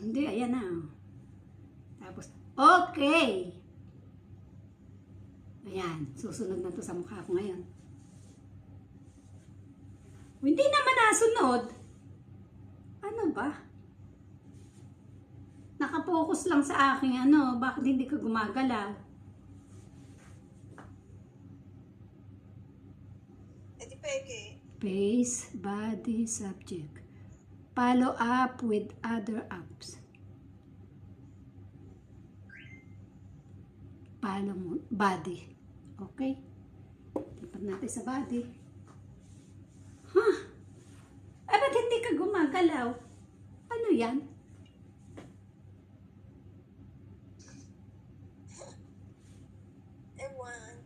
Hindi, ayan na. Tapos, okay. Ayan, susunod na to sa mukha ko ngayon. Hindi naman nasunod. Ano ba? Nakapokus lang sa akin, ano, bakit hindi ka gumagalaw? Edi peke. Face, body, subject. Follow up with other apps. Follow mo, body. Okay? Lipat natin sa body. Huh? Eh, ba't hindi ka gumagalaw? Ano yan? Ewan.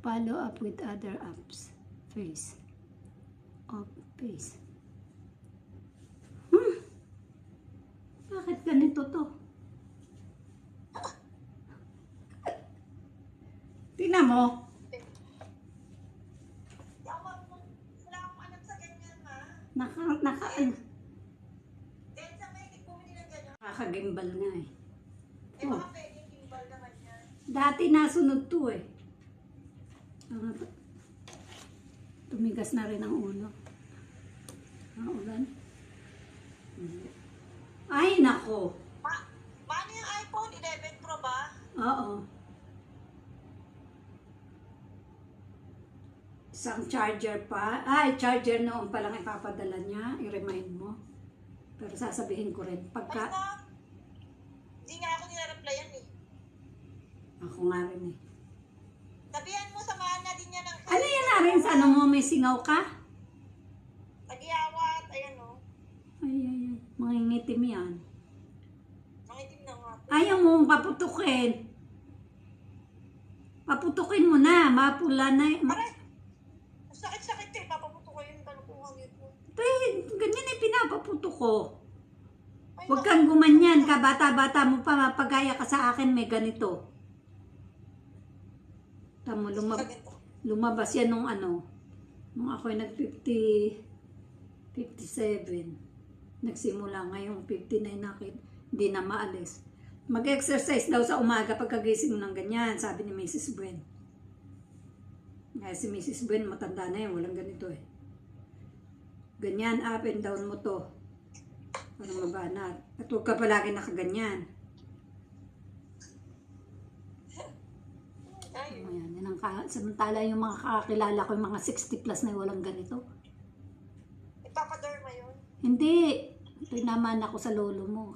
Follow up with other apps. Face. Up, face. Bakit ganito to? Tingnan mo. Wala akong anak sa ganyan, ma. Then sa may bumili ng ganyan. Nakakagimbal nga eh. Eh, baka pwedeng gimbal naman yan. Dati nasunod to eh. Tumigas na rin ang ulo. Ang ulan. Ay, nako. Paano yung iPhone 11 Pro ba? Oo. Isang charger pa. Ay, charger noon pa lang ipapadala niya. I-remind mo. Pero sasabihin ko rin. Pagka... Hindi nga ako nire-replyan eh. Ako nga rin eh. Sabihan mo, samahan na din niya ng... Ano yan na rin? Sa ano mo may singaw ka? Tag-iawat, ayan o. Ay. Mangingitim yan. Nangitim na nga. Ayaw mong paputukin. Paputukin mo na. Mapula na. Aray! Sakit-sakit eh. Papaputo ko yung talukuhan nito. Ganyan eh, pinapaputo ko. Huwag kang gumanyan ka, bata-bata mo pa, mapagaya ka sa akin, may ganito. Tamo, lumabas yan nung ano, nung ako'y nag-57. Nagsimula ngayong 59 na, hindi na maalis. Mag-exercise daw sa umaga pagkagising mo ng ganyan, sabi ni Mrs. Buen. Kaya si Mrs. Buen, matanda na yan, walang ganito eh. Ganyan, up and down mo to. Parang mabanat. At huwag ka palagi nakaganyan. Ayan, yan ang samantala yung mga kakilala ko, yung mga 60 plus na walang ganito. Ipapaderma yun? Hindi. Ito naman ako sa lolo mo.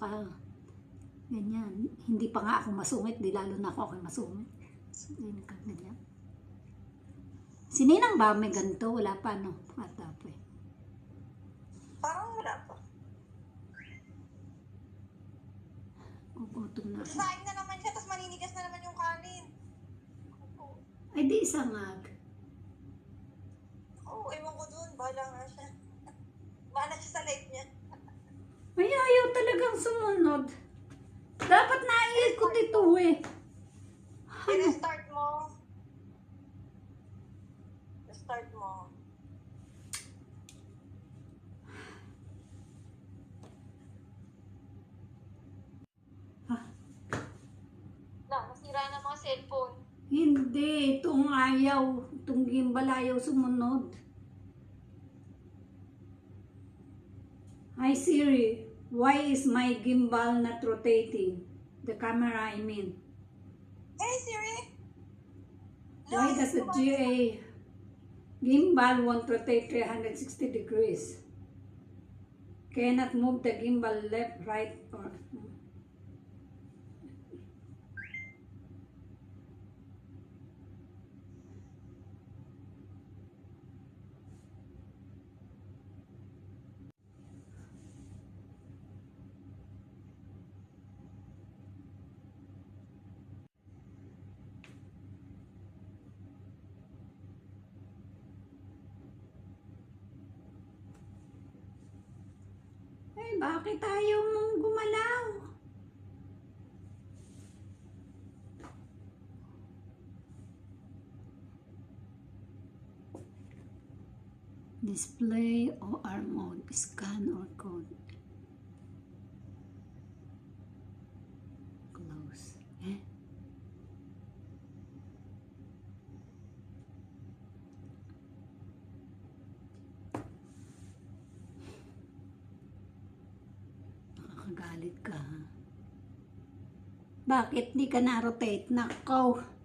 Ganyan. Hindi pa nga ako masungit. Di lalo na ako masungit. Ganyan. Si Ninang ba may ganito? Wala pa, no? Ata pa eh. Parang wala pa. Gugutom na ako. Sasaing na naman siya, tapos maninigas na naman yung kanin. Ay, di isangag. Oo, ewan ko dun. Bahala nga siya. Bahala siya sa life niya. Ay, ayaw talagang sumunod. Dapat naiikot ito eh. I-restart mo. Restart mo. Masira na mga cellphone. Hindi, itong ayaw. Itong gimbal ayaw sumunod. Hi Siri, why is my gimbal not rotating? The camera, I mean. Hey Siri! Why does the GA gimbal won't rotate 360 degrees? Cannot move the gimbal left, right, or... Bakit ayaw mong gumalaw? Display OR mode, scan or code. Nakagalit ka, ha? Bakit di ka na-rotate? Nakaw.